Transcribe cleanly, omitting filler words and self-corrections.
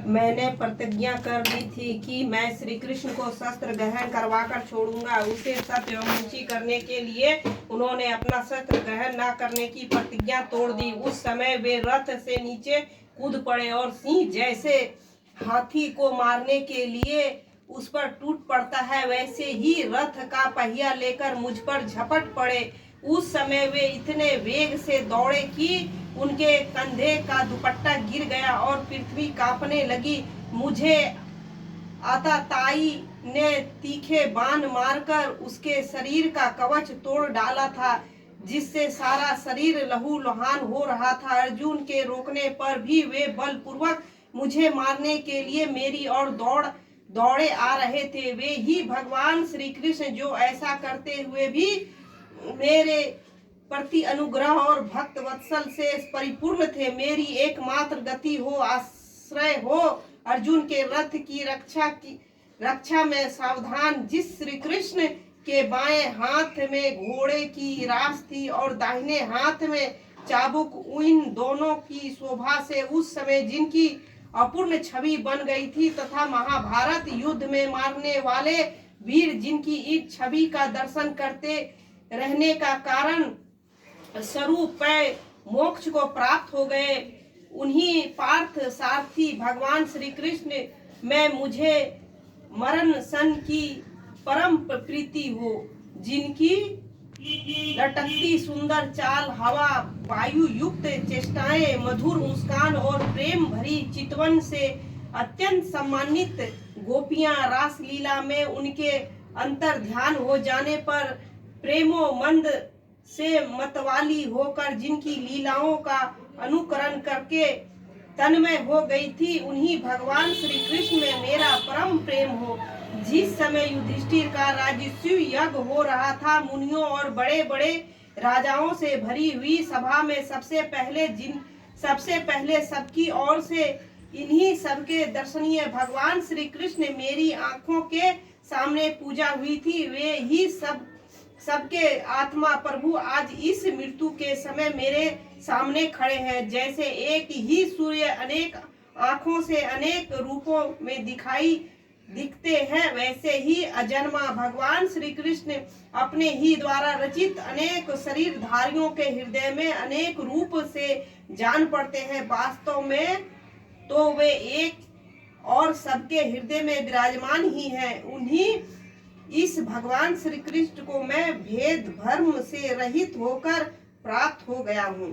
मैंने प्रतिज्ञा कर दी थी कि मैं श्री कृष्ण को शस्त्र ग्रहण करवाकर छोड़ूंगा। उसे सत्य एवं ऊंची करने के लिए उन्होंने अपना शस्त्र ग्रहण न करने की प्रतिज्ञा तोड़ दी। उस समय वे रथ से नीचे कूद पड़े और सिंह जैसे हाथी को मारने के लिए उस पर टूट पड़ता है, वैसे ही रथ का पहिया लेकर मुझ पर झपट पड़े। उस समय वे इतने वेग से दौड़े कि उनके कंधे का दुपट्टा गिर गया और पृथ्वी कांपने लगी। मुझे आताताई ने तीखे बाण मारकर उसके शरीर का कवच तोड़ डाला था, जिससे सारा शरीर लहूलुहान हो रहा था। अर्जुन के रोकने पर भी वे बलपूर्वक मुझे मारने के लिए मेरी ओर दौड़े आ रहे थे। वे ही भगवान श्री कृष्ण जो ऐसा करते हुए भी मेरे प्रति अनुग्रह और भक्त वत्सल से परिपूर्ण थे। मेरी एकमात्र गति हो, आश्रय हो। अर्जुन के रथ की रक्षा में सावधान। जिस श्री कृष्ण के बाएं हाथ में घोड़े की रास थी और दाहिने हाथ में चाबुक, इन दोनों की शोभा से उस समय जिनकी अपूर्ण छवि बन गई थी तथा महाभारत युद्ध में मारने वाले वीर जिनकी इस छवि का दर्शन करते रहने का कारण स्वरूप मोक्ष को प्राप्त हो गए, उन्हीं पार्थ सारथी भगवान श्री कृष्ण में मुझे मरण सन की परम प्रीति हो। जिनकी लटकती सुंदर चाल, हवा वायु युक्त चेष्टाएं, मधुर मुस्कान और प्रेम भरी चितवन से अत्यंत सम्मानित गोपियां रासलीला में उनके अंतर ध्यान हो जाने पर प्रेमो मंद से मतवाली होकर जिनकी लीलाओं का अनुकरण करके तन्मय हो गई थी, उन्हीं भगवान श्री कृष्ण में मेरा परम प्रेम हो। जिस समय युधिष्ठिर का राजस्व यज्ञ हो रहा था, मुनियों और बड़े बड़े राजाओं से भरी हुई सभा में सबसे पहले सबकी ओर से इन्हीं सबके दर्शनीय भगवान श्री कृष्ण मेरी आंखों के सामने पूजा हुई थी। वे ही सबके आत्मा प्रभु आज इस मृत्यु के समय मेरे सामने खड़े हैं। जैसे एक ही सूर्य अनेक आंखों से अनेक रूपों में दिखते हैं, वैसे ही अजन्मा भगवान श्री कृष्ण अपने ही द्वारा रचित अनेक शरीरधारियों के हृदय में अनेक रूप से जान पड़ते हैं। वास्तव में तो वे एक और सबके हृदय में विराजमान ही हैं। उन्हीं इस भगवान श्री कृष्ण को मैं भेद भ्रम से रहित होकर प्राप्त हो गया हूँ।